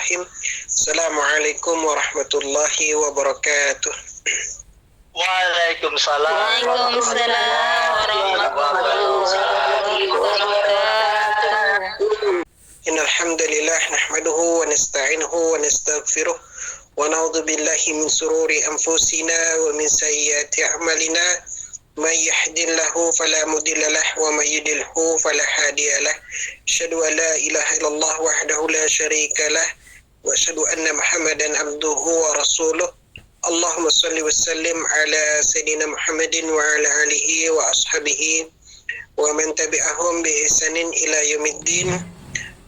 Bismillahirrahmanirrahim. Assalamualaikum warahmatullahi wabarakatuh. Waalaikumsalam warahmatullahi wabarakatuh. Innal hamdalillah nahmaduhu wa nasta'inuhu wa nastaghfiruh wa na'udzu billahi min sururi anfusina wa min sayyiati a'malina. May yahdihillahu fala mudilla lahu wa may yudlilhu fala hadiya lahu. Asyhadu an la ilaha illallah wahdahu la syarika lahu wa asyhadu anna Muhammadan abduhu wa rasuluh. Allahumma salli wa sallim ala sayyidina Muhammadin wa ala alihi wa ashabihi wa man tabi'ahum bi ihsanin ila yaumiddin.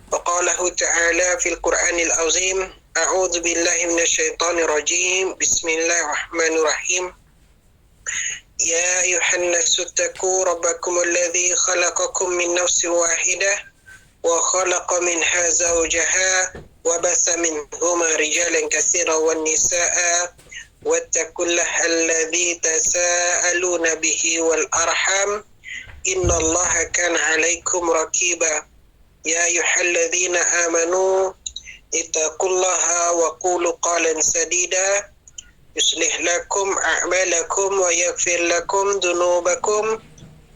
Wa qalahu ta'ala fil Qur'anil azim, a'udzu billahi minasyaitonir rajim. Bismillahirrahmanirrahim. Ya ayuhan nasu taqu rabbakumul ladzi khalaqakum min nafsin wahidah wa khalaqa minha zawjaha wa batha minhuma rijalan katsiran wan nisaa wattaqullaha alladzi tasaaluna bihi wal arham innallaha kana 'alaikum raqiba. Ya ayyuhalladzina amanu ittaqullaha wa qulu qawlan sadida yuslih lakum a'malakum wa yaghfir lakum dhunubakum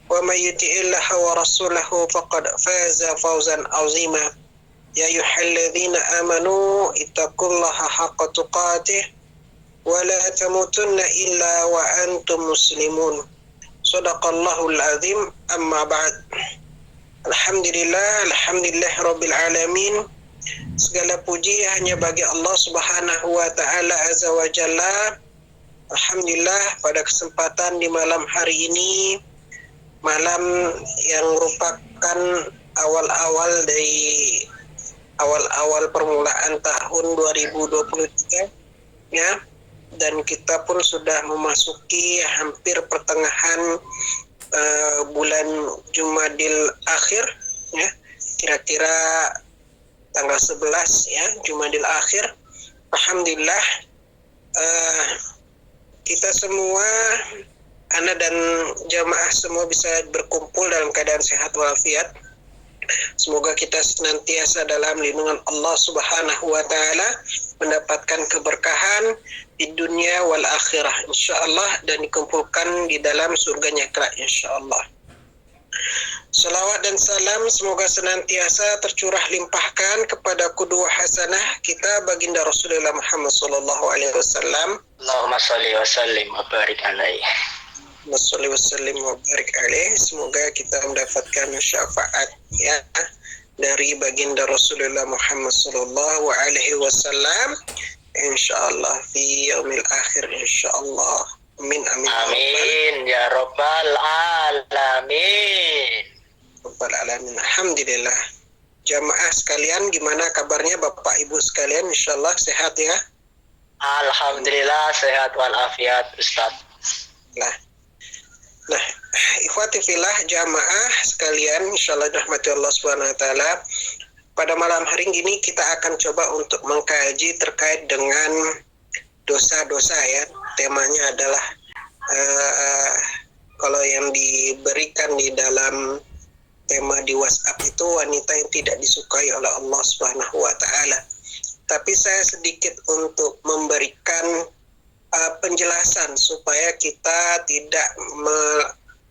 wa may yuti'illaha wa rasulahu faqad faza fawzan 'azima. Ya ayyuhalladzina amanu ittaqullaha haqqa tuqatih wa la tamutunna illa wa antum muslimun. Shadaqallahul azim. Amma ba'd. Alhamdulillah rabbil alamin. Segala puji hanya bagi Allah Subhanahu wa taala azza wa jalla. Alhamdulillah, pada kesempatan di malam hari ini, malam yang merupakan awal permulaan tahun 2023 ya, dan kita pun sudah memasuki hampir pertengahan bulan Jumadil Akhir ya, kira-kira tanggal 11 ya, Jumadil Akhir. Alhamdulillah, kita semua, anak dan jamaah semua bisa berkumpul dalam keadaan sehat walafiat. Semoga kita senantiasa dalam lindungan Allah Subhanahu wa taala, mendapatkan keberkahan di dunia wal akhirah insyaallah, dan dikumpulkan di dalam surganya kelak insyaallah. Salawat dan salam semoga senantiasa tercurah limpahkan kepada qudwah hasanah kita baginda Rasulullah Muhammad sallallahu alaihi wasallam. Allahumma shalli wa sallim wa barik alaihi. Wassalli wassallim wa barik alaihi. Semoga kita mendapatkan syafaat ya dari baginda Rasulullah Muhammad sallallahu alaihi wasallam insyaallah fi yaumil akhir insyaallah. Amin amin. Amin ya rabbal alamin. Rabbal alamin. Alhamdulillah. Jamaah sekalian, gimana kabarnya Bapak Ibu sekalian? Insyaallah sehat ya. Alhamdulillah sehat walafiat Ustaz. Nah, ikhwati fillah jamaah sekalian, insyaallah rahmati Allah Subhanahu wa taala. Pada malam hari ini kita akan coba untuk mengkaji terkait dengan dosa-dosa ya. Temanya adalah kalau yang diberikan di dalam tema di WhatsApp itu wanita yang tidak disukai oleh Allah Subhanahu wa taala. Tapi saya sedikit untuk memberikan penjelasan supaya kita tidak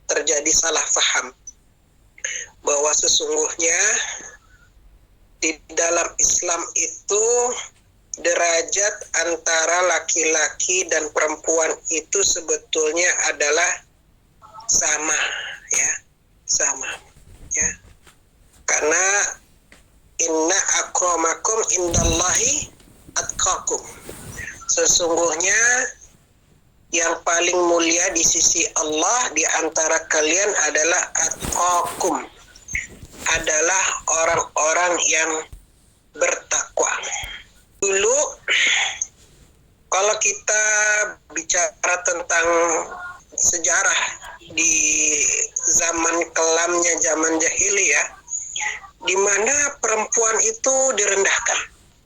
terjadi salah faham bahwa sesungguhnya di dalam Islam itu derajat antara laki-laki dan perempuan itu sebetulnya adalah sama ya, karena inna akramakum indallahi atqakum. Sesungguhnya yang paling mulia di sisi Allah di antara kalian adalah atqakum, adalah orang-orang yang bertakwa. Dulu kalau kita bicara tentang sejarah di zaman kelamnya, zaman jahiliyah, di mana perempuan itu direndahkan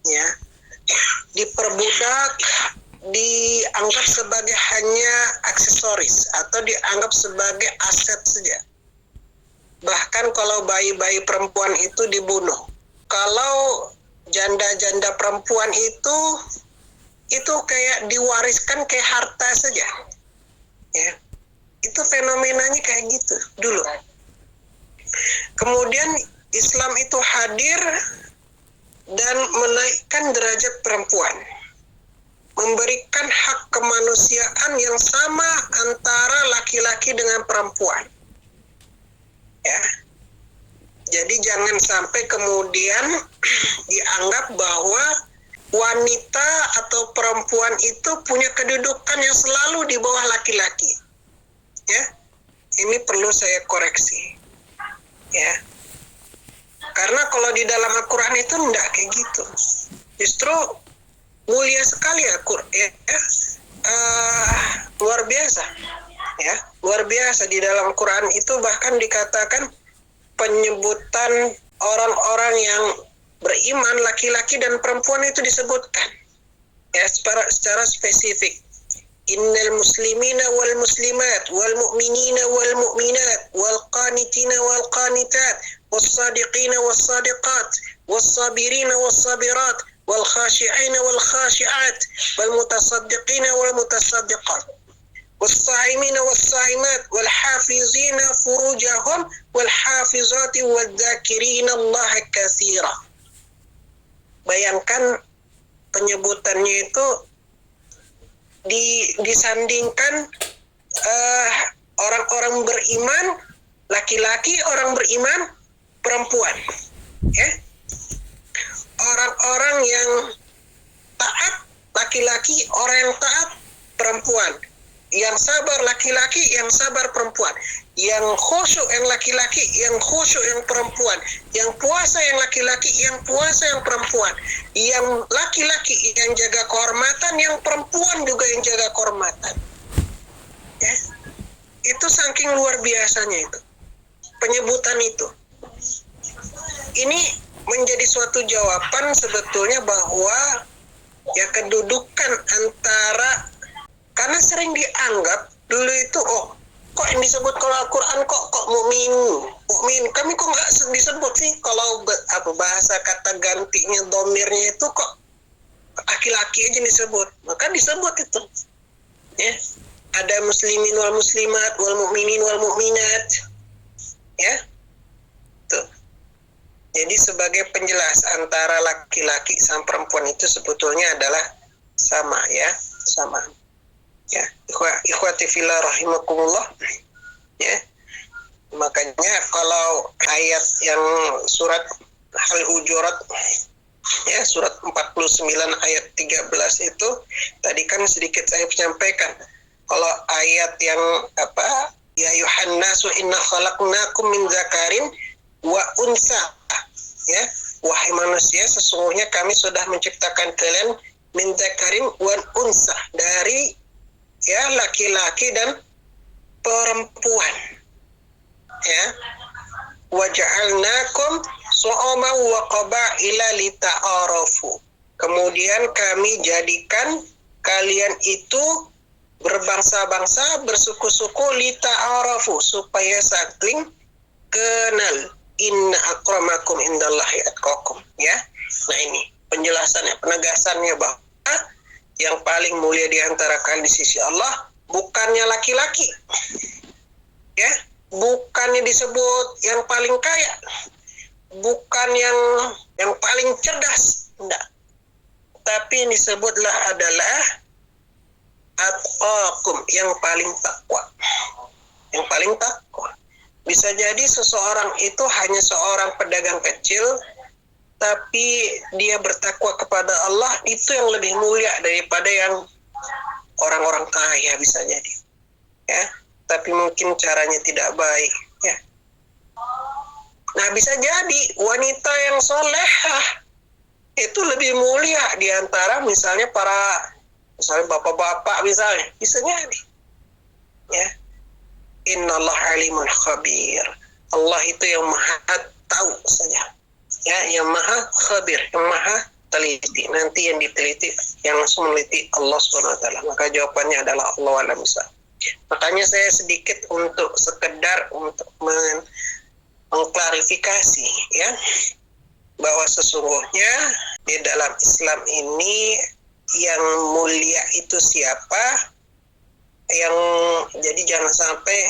ya, diperbudak, dianggap sebagai hanya aksesoris atau dianggap sebagai aset saja. Bahkan kalau bayi-bayi perempuan itu dibunuh. Kalau janda-janda perempuan itu kayak diwariskan kayak harta saja, ya. Itu fenomenanya kayak gitu dulu. Kemudian Islam itu hadir dan menaikkan derajat perempuan, memberikan hak kemanusiaan yang sama antara laki-laki dengan perempuan, ya. Jadi jangan sampai kemudian dianggap bahwa wanita atau perempuan itu punya kedudukan yang selalu di bawah laki-laki, ya. Ini perlu saya koreksi, ya. Karena kalau di dalam Al-Quran itu enggak kayak gitu. Justru mulia sekali Al-Quran, ya. Luar biasa, ya. Luar biasa di dalam Quran itu bahkan dikatakan penyebutan orang-orang yang beriman laki-laki dan perempuan itu disebutkan, ya, secara spesifik. Innal muslimina wal muslimat wal mu'minina wal mu'minat wal qanitina wal qanitat was sadiqina was sadiqat was sabirina was sabirat wal khashi'ina wal khashi'at wal mutasaddiqina wal mutasaddiqat والصائمين والصائمات والحافظين فروجهم والحافظات والذاكرين الله كثيرا. Bayangkan penyebutannya itu disandingkan orang-orang beriman laki-laki, orang beriman perempuan, ya. Orang-orang yang taat laki-laki, orang yang taat perempuan. Yang sabar laki-laki, yang sabar perempuan. Yang khusyuk yang laki-laki, yang khusyuk yang perempuan. Yang puasa yang laki-laki, yang puasa yang perempuan. Yang laki-laki yang jaga kehormatan, yang perempuan juga yang jaga kehormatan, ya. Itu saking luar biasanya itu penyebutan itu. Ini menjadi suatu jawaban sebetulnya bahwa ya kedudukan antara, karena sering dianggap dulu itu, oh kok yang disebut kalau Al-Quran kok mukmin, kami kok nggak disebut sih kalau bahasa kata gantinya domirnya itu kok laki-laki aja disebut, maka disebut itu, ya. Ada muslimin wal muslimat wal mu'minin wal mu'minat, ya. Tuh. Jadi sebagai penjelas antara laki-laki sama perempuan itu sebetulnya adalah sama, ya, sama. Ya, ikhwati fillah rahimakumullah, ya. Makanya kalau ayat yang surat Al-Hujurat, ya, surat 49 ayat 13 itu tadi kan sedikit saya sampaikan. Kalau ayat yang ya ayuhan nasu inna khalaqnakum min zakarin wa unsa, ya, wahai manusia sesungguhnya kami sudah menciptakan kalian min zakarin wa unsa, dari ya laki-laki dan perempuan, ya. Waja'alnakum su'ama wa qabaila lita'arafu. Kemudian kami jadikan kalian itu berbangsa-bangsa, bersuku-suku, lita'arafu, supaya saling kenal. Inna akramakum indallahi atqakum, ya. Nah ini penjelasannya, penegasannya bahwa yang paling mulia di antara kalian di sisi Allah bukannya laki-laki, ya, bukannya disebut yang paling kaya, bukan yang paling cerdas, enggak. Tapi yang disebutlah adalah atqakum, yang paling takwa, yang paling takwa. Bisa jadi seseorang itu hanya seorang pedagang kecil, tapi dia bertakwa kepada Allah, itu yang lebih mulia daripada yang orang-orang kaya, bisa jadi, ya. Tapi mungkin caranya tidak baik, ya. Nah, bisa jadi wanita yang solehah itu lebih mulia di antara misalnya bapak-bapak misalnya, bisa jadi, ya. Innallaha alimun khabir. Allah itu yang maha tahu saja, ya, yang maha khabir, yang maha teliti. Nanti yang diteliti, yang langsung meneliti Allah SWT. Maka jawabannya adalah Allah alam bisa. Makanya saya sedikit sekedar untuk mengklarifikasi, ya. bahwa sesungguhnya di dalam Islam ini yang mulia itu siapa, yang jadi jangan sampai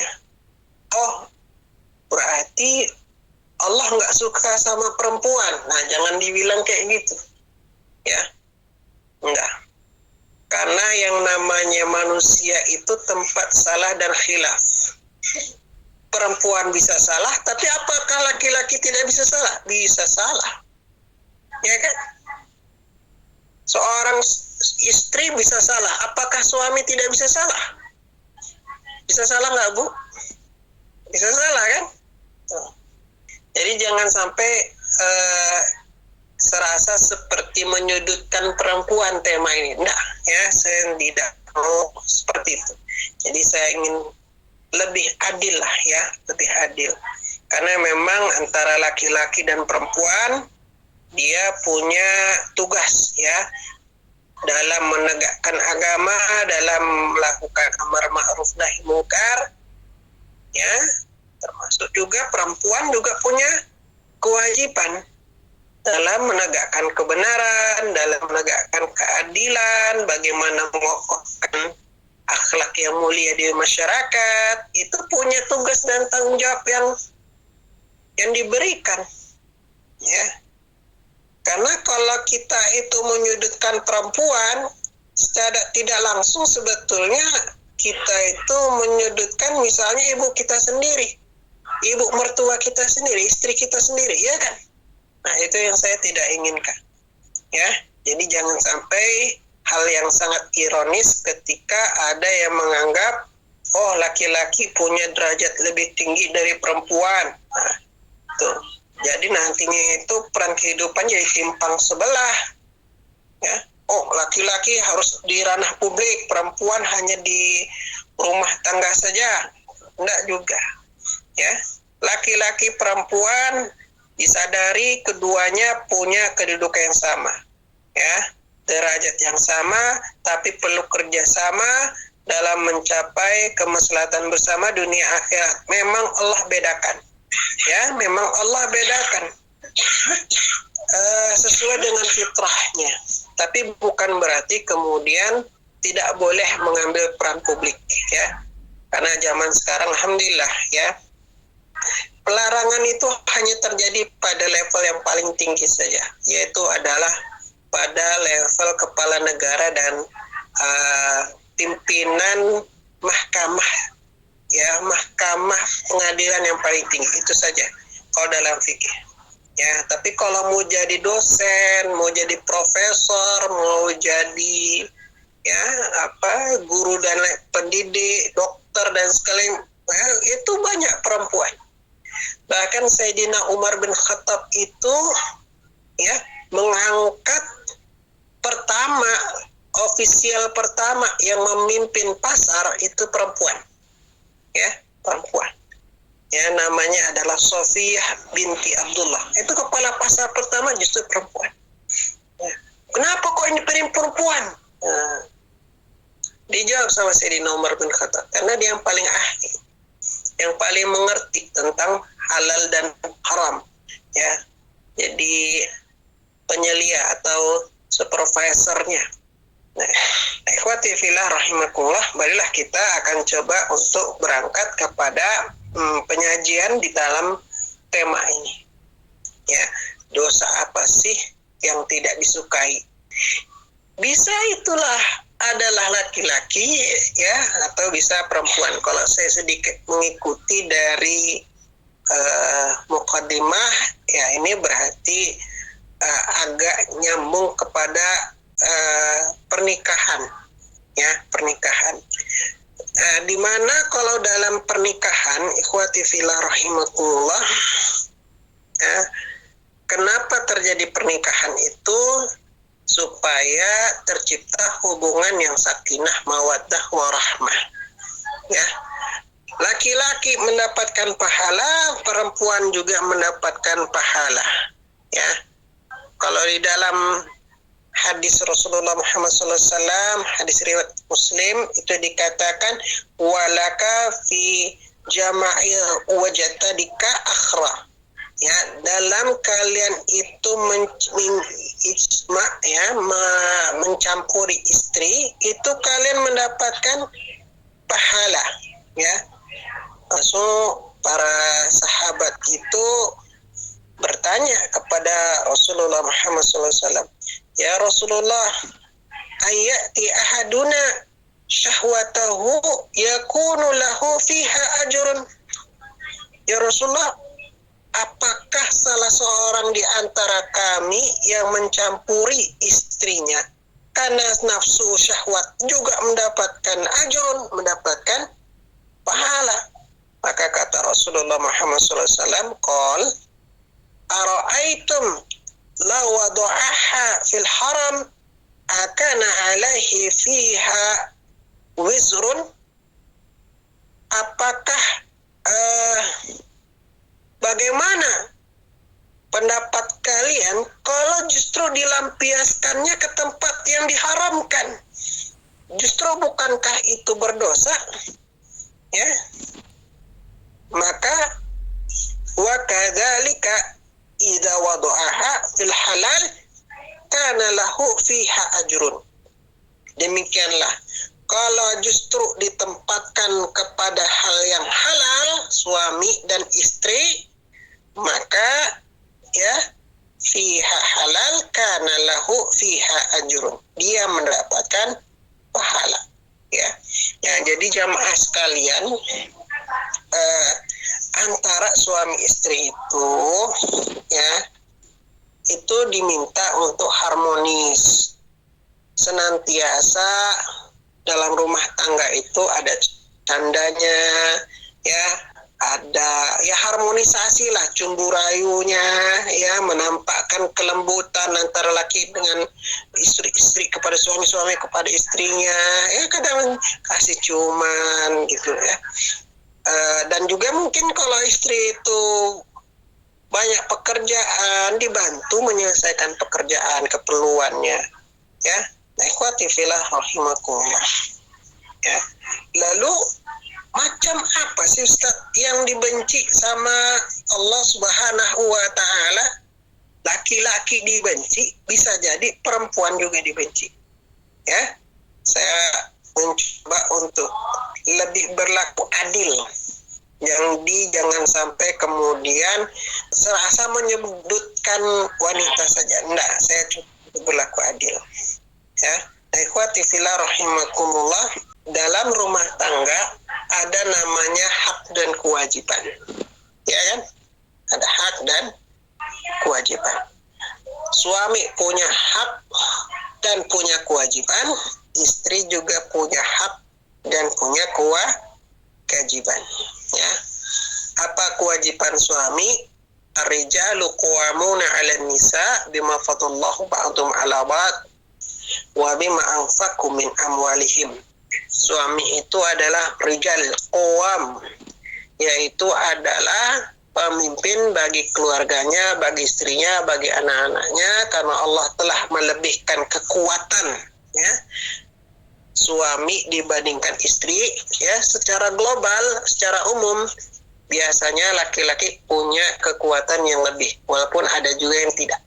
berarti Allah nggak suka sama perempuan. Nah, jangan dibilang kayak gitu ya, enggak. Karena yang namanya manusia itu tempat salah dan khilaf. Perempuan bisa salah, tapi apakah laki-laki tidak bisa salah? Bisa salah, ya kan? Seorang istri bisa salah, apakah suami tidak bisa salah? Bisa salah nggak, Bu? Bisa salah kan? Jadi jangan sampai serasa seperti menyudutkan perempuan tema ini. Enggak, ya, saya tidak mau seperti itu. Jadi saya ingin lebih adil lah ya, lebih adil. Karena memang antara laki-laki dan perempuan dia punya tugas ya dalam menegakkan agama, dalam melakukan amar ma'ruf nahi munkar ya. Termasuk juga perempuan juga punya kewajiban dalam menegakkan kebenaran, dalam menegakkan keadilan, bagaimana mengokohkan akhlak yang mulia di masyarakat. Itu punya tugas dan tanggung jawab yang diberikan ya. Karena kalau kita itu menyudutkan perempuan secara tidak langsung, sebetulnya kita itu menyudutkan misalnya ibu kita sendiri, ibu mertua kita sendiri, istri kita sendiri, ya kan? Nah, itu yang saya tidak inginkan ya. Jadi jangan sampai hal yang sangat ironis ketika ada yang menganggap laki-laki punya derajat lebih tinggi dari perempuan. Nah, tuh. Jadi nantinya itu peran kehidupan jadi timpang sebelah ya. Laki-laki harus di ranah publik, perempuan hanya di rumah tangga saja. Enggak juga ya. Laki-laki perempuan disadari keduanya punya kedudukan yang sama ya, derajat yang sama, tapi perlu kerjasama dalam mencapai kemaslahatan bersama dunia akhirat. Memang Allah bedakan ya, memang Allah bedakan sesuai dengan fitrahnya, tapi bukan berarti kemudian tidak boleh mengambil peran publik ya. Karena zaman sekarang alhamdulillah ya, pelarangan itu hanya terjadi pada level yang paling tinggi saja, yaitu adalah pada level kepala negara dan pimpinan mahkamah ya, mahkamah pengadilan yang paling tinggi, itu saja kalau dalam fikih ya. Tapi kalau mau jadi dosen, mau jadi profesor, mau jadi ya guru dan pendidik, dokter dan sekalian, itu banyak perempuan. Bahkan Sayyidina Umar bin Khattab itu ya mengangkat ofisial pertama yang memimpin pasar itu perempuan ya, perempuan ya, namanya adalah Sofiyah binti Abdullah. Itu kepala pasar pertama justru perempuan ya. Kenapa kok ini perempuan? Dijawab sama Sayyidina Umar bin Khattab, karena dia yang paling ahli, yang paling mengerti tentang halal dan haram ya. Jadi penyelia atau supervisornya. Nah, ikhwati fillah rahimakumullah, marilah kita akan coba untuk berangkat kepada penyajian di dalam tema ini ya. Dosa apa sih yang tidak disukai? Bisa itulah adalah laki-laki ya, atau bisa perempuan. Kalau saya sedikit mengikuti dari muqaddimah ya, ini berarti agak nyambung kepada pernikahan ya, pernikahan. Di mana kalau dalam pernikahan, ikhwati fillah rahimakumullah ya, kenapa terjadi pernikahan itu? Supaya tercipta hubungan yang sakinah, mawaddah, warahmah ya. Laki-laki mendapatkan pahala, perempuan juga mendapatkan pahala ya. Kalau di dalam hadis Rasulullah Muhammad SAW, hadis riwayat Muslim, itu dikatakan walaka fi jama'il wajatadika akhra ya, dalam kalian itu mencampuri istri, itu kalian mendapatkan pahala, ya. Langsung para sahabat itu bertanya kepada Rasulullah Muhammad SAW, ya Rasulullah, ayati ahaduna syahwatahu yakunu lahu fiha ajrun. Ya Rasulullah, apakah salah seorang di antara kami yang mencampuri istrinya karena nafsu syahwat juga mendapatkan ajrun, mendapatkan pahala? Maka kata Rasulullah Muhammad SAW, qol ara'aitum law wada'aha fil haram akana alaihi fiha wizrun. Apakah bagaimana pendapat kalian kalau justru dilampiaskannya ke tempat yang diharamkan? Justru bukankah itu berdosa? Ya. Maka wa kadzalika idza wada'aha fil halal kana lahu fiha ajrun. Demikianlah kalau justru ditempatkan kepada hal yang halal, suami dan istri, maka ya fiha halal kana lahu fiha ajrun. Dia mendapatkan pahala, ya. Ya, jadi jamaah sekalian, antara suami istri itu, ya, itu diminta untuk harmonis. Senantiasa dalam rumah tangga itu ada candanya, ya, ada ya harmonisasi lah, cemburayunya, ya, menampakkan kelembutan antara laki dengan istri kepada suami kepada istrinya, ya, kadang kasih ciuman gitu, ya. Dan juga mungkin kalau istri itu banyak pekerjaan, dibantu menyelesaikan pekerjaan keperluannya, ya. Ikhwati fillah rahimakumullah, ya. Lalu macam apa sih Ustaz yang dibenci sama Allah Subhanahu wa Ta'ala? Laki-laki dibenci, bisa jadi perempuan juga dibenci, ya. Saya mencoba untuk lebih berlaku adil. Jangan sampai kemudian serasa menyebutkan wanita saja. Enggak, saya cukup berlaku adil, ya. Ikhwati fillah rahimakumullah, dalam rumah tangga ada namanya hak dan kewajiban, ya kan? Ada hak dan kewajiban. Suami punya hak dan punya kewajiban, istri juga punya hak dan punya kewajiban, ya. Apa kewajiban suami? Ar-rijalu qawwamuna 'alan nisa bima fadallahu ba'dhum 'ala ba'd wa bima anfaqu min amwalihim. Suami itu adalah rijal qawwam, yaitu adalah pemimpin bagi keluarganya, bagi istrinya, bagi anak-anaknya, karena Allah telah melebihkan kekuatan, ya, suami dibandingkan istri, ya. Secara global, secara umum, biasanya laki-laki punya kekuatan yang lebih, walaupun ada juga yang tidak,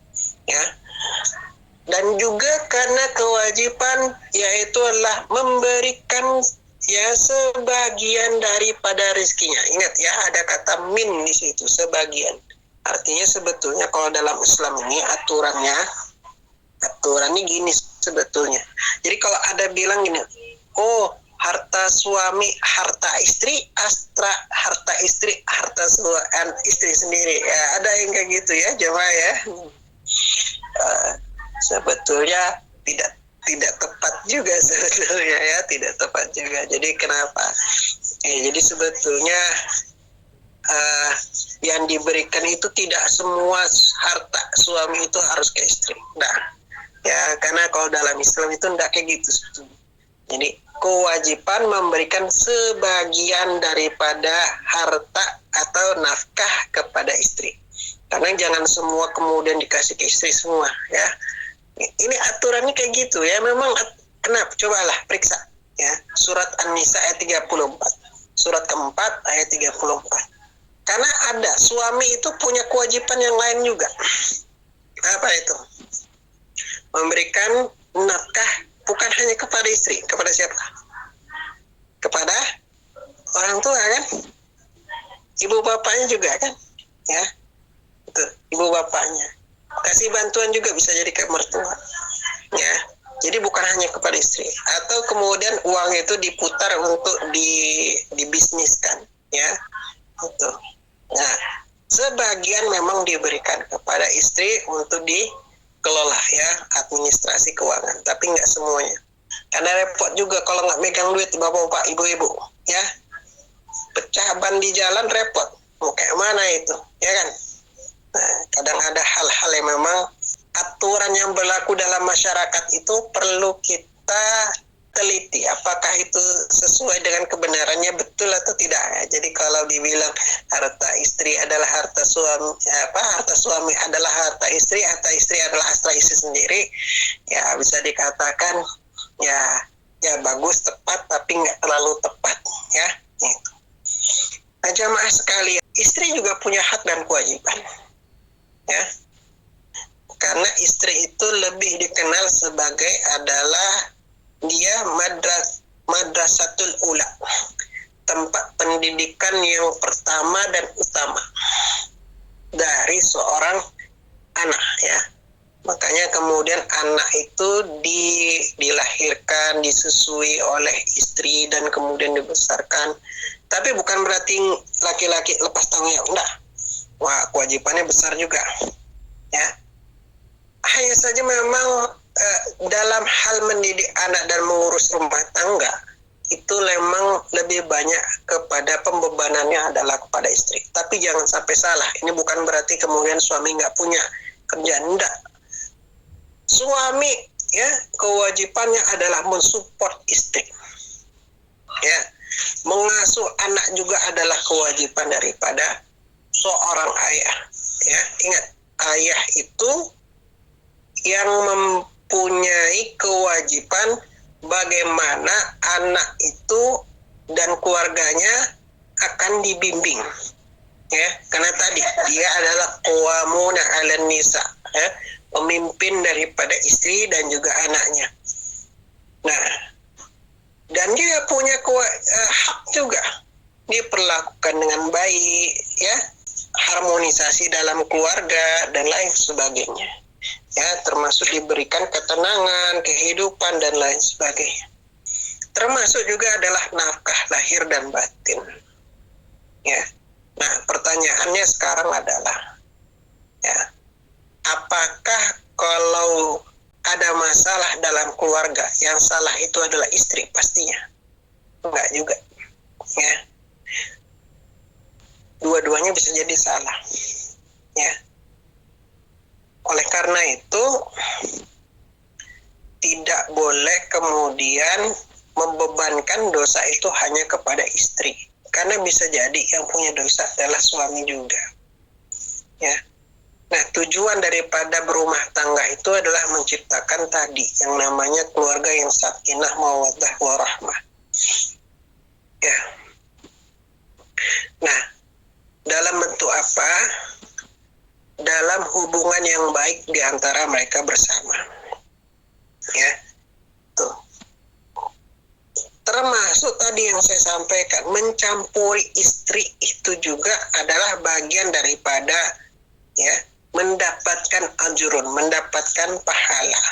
ya. Dan juga karena kewajiban, yaitu adalah memberikan, ya, sebagian daripada rezekinya. Ingat ya, ada kata min di situ, sebagian. Artinya sebetulnya kalau dalam Islam ini aturannya gini sebetulnya. Jadi kalau ada bilang gini, oh, harta suami, harta istri, harta istri, harta istri sendiri. Ya, ada yang kayak gitu ya, jemaah ya. Sebetulnya tidak tepat juga sebetulnya, ya, tidak tepat juga. Jadi kenapa? Jadi sebetulnya yang diberikan itu tidak semua harta suami itu harus ke istri. Nah, ya, karena kalau dalam Islam itu tidak kayak gitu sebetulnya. Jadi kewajiban memberikan sebagian daripada harta atau nafkah kepada istri. Karena jangan semua kemudian dikasih ke istri semua, ya. Ini aturannya kayak gitu, ya. Memang kenapa? Cobalah periksa, ya. Surat An-Nisa ayat 34. Surat keempat ayat 34. Karena ada suami itu punya kewajiban yang lain juga. Apa itu? Memberikan nafkah bukan hanya kepada istri, kepada siapa? Kepada orang tua kan? Ibu bapaknya juga kan? Ya, itu ibu bapaknya. Kasih bantuan juga bisa jadi ke mertua. Ya, jadi bukan hanya kepada istri. Atau kemudian uang itu diputar untuk dibisniskan, ya. Itu. Nah, sebagian memang diberikan kepada istri untuk dikelola ya, administrasi keuangan, tapi nggak semuanya. Karena repot juga kalau nggak megang duit bapak-bapak, ibu-ibu, ya. Pecah ban di jalan repot. Mau kayak mana itu, ya kan? Nah, kadang ada hal-hal yang memang aturan yang berlaku dalam masyarakat itu perlu kita teliti. Apakah itu sesuai dengan kebenarannya, betul atau tidak? Jadi kalau dibilang harta istri adalah harta suami, harta suami adalah harta istri adalah harta istri sendiri, ya bisa dikatakan ya bagus, tepat, tapi nggak terlalu tepat, ya. Gitu. Nah, jamaah sekalian, istri juga punya hak dan kewajiban, ya. Karena istri itu lebih dikenal sebagai adalah dia madrasatul ula, tempat pendidikan yang pertama dan utama dari seorang anak, ya. Makanya kemudian anak itu dilahirkan, disusui oleh istri dan kemudian dibesarkan. Tapi bukan berarti laki-laki lepas tanggung jawab, enggak. Wah, kewajibannya besar juga, ya. Hanya saja memang dalam hal mendidik anak dan mengurus rumah tangga itu memang lebih banyak kepada pembebanannya adalah kepada istri. Tapi jangan sampai salah, ini bukan berarti kemudian suami nggak punya kerjaan, enggak. Suami, ya, kewajibannya adalah mensupport istri, ya. Mengasuh anak juga adalah kewajiban daripada seorang ayah, ya. Ingat, ayah itu yang mempunyai kewajiban bagaimana anak itu dan keluarganya akan dibimbing, ya. Karena tadi dia adalah qawwamuna 'alan nisa, ya, pemimpin daripada istri dan juga anaknya. Nah, dan dia punya hak juga diperlakukan dengan baik, ya, harmonisasi dalam keluarga dan lain sebagainya, ya, termasuk diberikan ketenangan, kehidupan dan lain sebagainya. Termasuk juga adalah nafkah lahir dan batin, ya. Nah, pertanyaannya sekarang adalah, ya, apakah kalau ada masalah dalam keluarga yang salah itu adalah istri? Pastinya enggak juga, ya. Dua-duanya bisa jadi salah, ya. Oleh karena itu tidak boleh kemudian membebankan dosa itu hanya kepada istri, karena bisa jadi yang punya dosa adalah suami juga, ya. Nah, tujuan daripada berumah tangga itu adalah menciptakan tadi yang namanya keluarga yang sakinah, mawaddah, warahmah, ya. Nah, dalam bentuk apa? Dalam hubungan yang baik di antara mereka bersama, ya. Tuh. Termasuk tadi yang saya sampaikan, mencampuri istri itu juga adalah bagian daripada, ya, mendapatkan ajrun, mendapatkan pahala.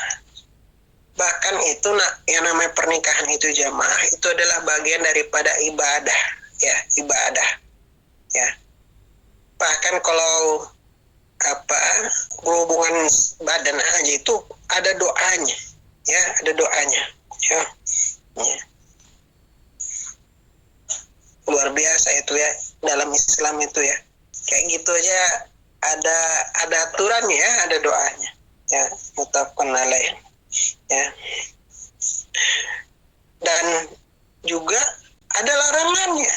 Bahkan itu yang namanya pernikahan itu, jamaah, itu adalah bagian daripada ibadah, ya, ibadah, ya. Bahkan kalau berhubungan badan aja itu ada doanya, ya, ada doanya, ya. Ya. Luar biasa itu, ya, dalam Islam itu, ya. Kayak gitu aja ada aturannya, ya, ada doanya, ya, muttafaqun alaih, ya. Dan juga ada larangannya.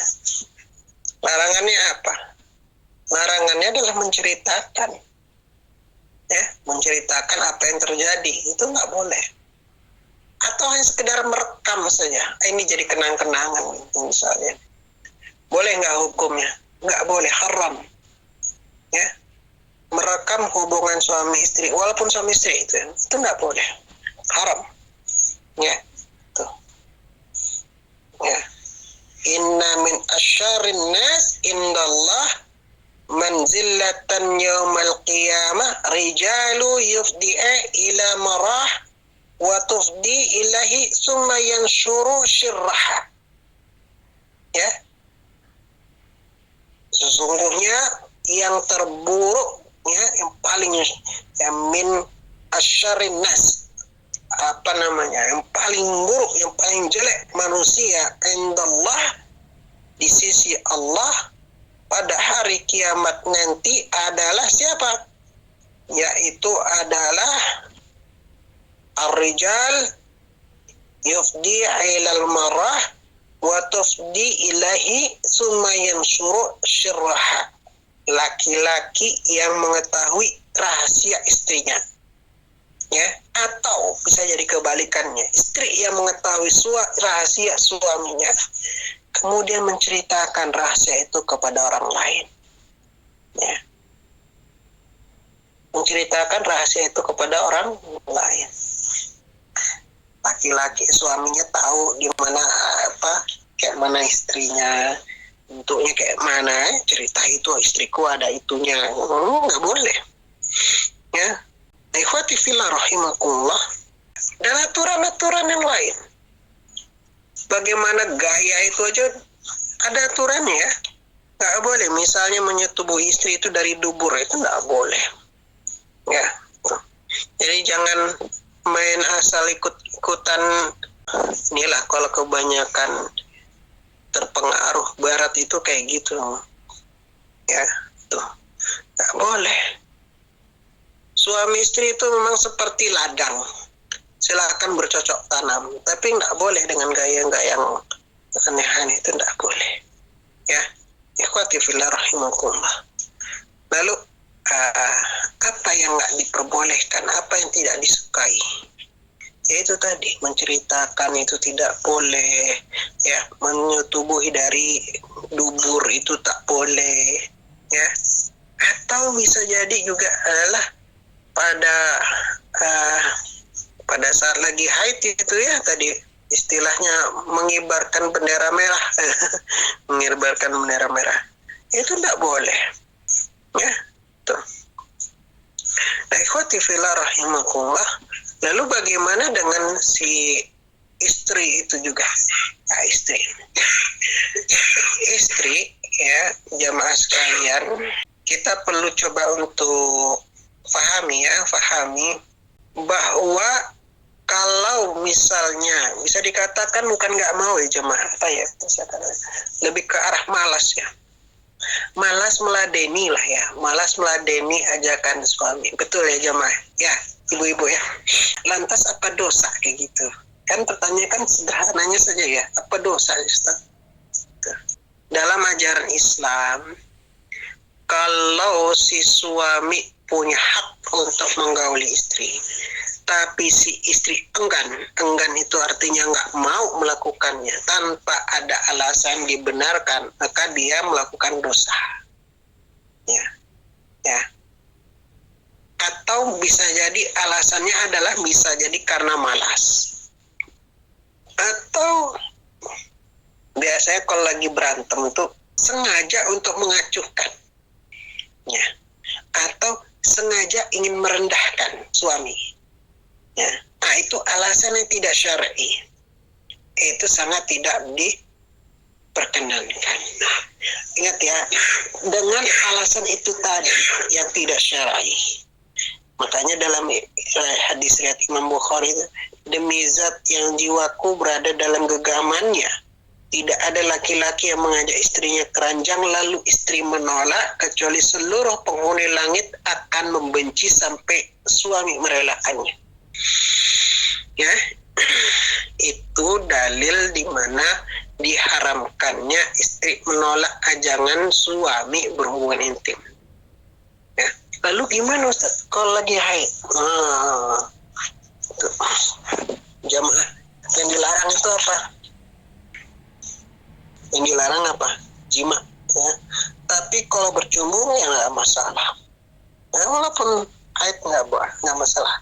Larangannya apa? Larangannya adalah menceritakan, ya, menceritakan apa yang terjadi, itu nggak boleh. Atau hanya sekedar merekam saja, ini jadi kenang-kenangan misalnya, boleh nggak hukumnya? nggak boleh, haram. Ya, merekam hubungan suami istri, walaupun suami istri itu nggak boleh, haram. Ya, tuh. Ya, inna min asyarin nas indallah manzilatan yaumal qiyamah rijalu yufdi'a ila marah wa tufdi ilahi summa yanshuru syirraha. Ya, sesungguhnya yang terburuk, ya, yang paling, ya, min asyarin nas, apa namanya, yang paling buruk, yang paling jelek manusia indallah, di sisi Allah pada hari kiamat nanti adalah siapa? Yaitu adalah ar-rijal yufdi ilal marah wa tufdi ilahi summa yanshuru syirraha. Laki-laki yang mengetahui rahasia istrinya. Ya, atau bisa jadi kebalikannya, istri yang mengetahui rahasia suaminya kemudian menceritakan rahasia itu kepada orang lain. Ya, menceritakan rahasia itu kepada orang lain. Laki-laki suaminya tahu di mana, kayak mana istrinya, bentuknya kayak mana, cerita itu istriku ada itunya, nggak boleh. Ya, ikhwati fillah rahimakumullah. Dan aturan-aturan yang lain, bagaimana gaya itu aja ada aturannya, ya. Nggak boleh, misalnya menyetubuh istri itu dari dubur, itu nggak boleh. Ya, jadi jangan main asal ikut-ikutan. Inilah kalau kebanyakan terpengaruh barat itu kayak gitu. Ya, tuh. Nggak boleh. Suami istri itu memang seperti ladang. Silakan bercocok tanam, tapi nggak boleh dengan gaya-gaya yang aneh-aneh, itu nggak boleh. Ya, ikhwati fillah rahimakumullah. Lalu apa yang nggak diperbolehkan, apa yang tidak disukai? Yaitu tadi, menceritakan itu tidak boleh, ya, menyetubuhi dari dubur itu tak boleh, ya. Atau bisa jadi juga adalah pada saat lagi haid itu, ya, tadi istilahnya mengibarkan bendera merah, mengibarkan bendera merah, itu tidak boleh, ya. Tuh. Nah, ikhwati fillah rahimakumullah. Lalu bagaimana dengan si istri itu juga? Nah, istri, ya, jamaah sekalian, kita perlu coba untuk fahami bahwa kalau misalnya bisa dikatakan bukan nggak mau, ya jemaah, lebih ke arah malas, ya, malas meladeni lah, ya, malas meladeni ajakan suami, betul ya jemaah, ya, ibu-ibu, ya. Lantas apa dosa kayak gitu? Kan pertanyaan kan sederhananya saja, ya, apa dosa, Ustaz? Dalam ajaran Islam, kalau si suami punya hak untuk menggauli istri, tapi si istri enggan itu artinya nggak mau melakukannya tanpa ada alasan dibenarkan, maka dia melakukan dosa. Ya. Atau bisa jadi alasannya adalah bisa jadi karena malas. Atau biasanya kalau lagi berantem itu sengaja untuk mengacuhkan. Ya. Atau sengaja ingin merendahkan suami. Ya. Nah, itu alasan yang tidak syar'i. Itu sangat tidak diperkenankan. Nah, ingat, ya, dengan alasan itu tadi yang tidak syar'i. Makanya dalam hadis riwayat Imam Bukhari itu, demi zat yang jiwaku berada dalam genggamannya, tidak ada laki-laki yang mengajak istrinya keranjang lalu istri menolak, kecuali seluruh penghuni langit akan membenci sampai suami merelakannya. Ya, itu dalil di mana diharamkannya istri menolak ajangan suami berhubungan intim. Ya. Lalu gimana Ustaz kalau lagi haid? Jamaah, yang dilarang itu apa? Yang dilarang apa? Jima. Ya. Tapi kalau bercumbu ya nggak masalah. Nah, walaupun haid nggak masalah.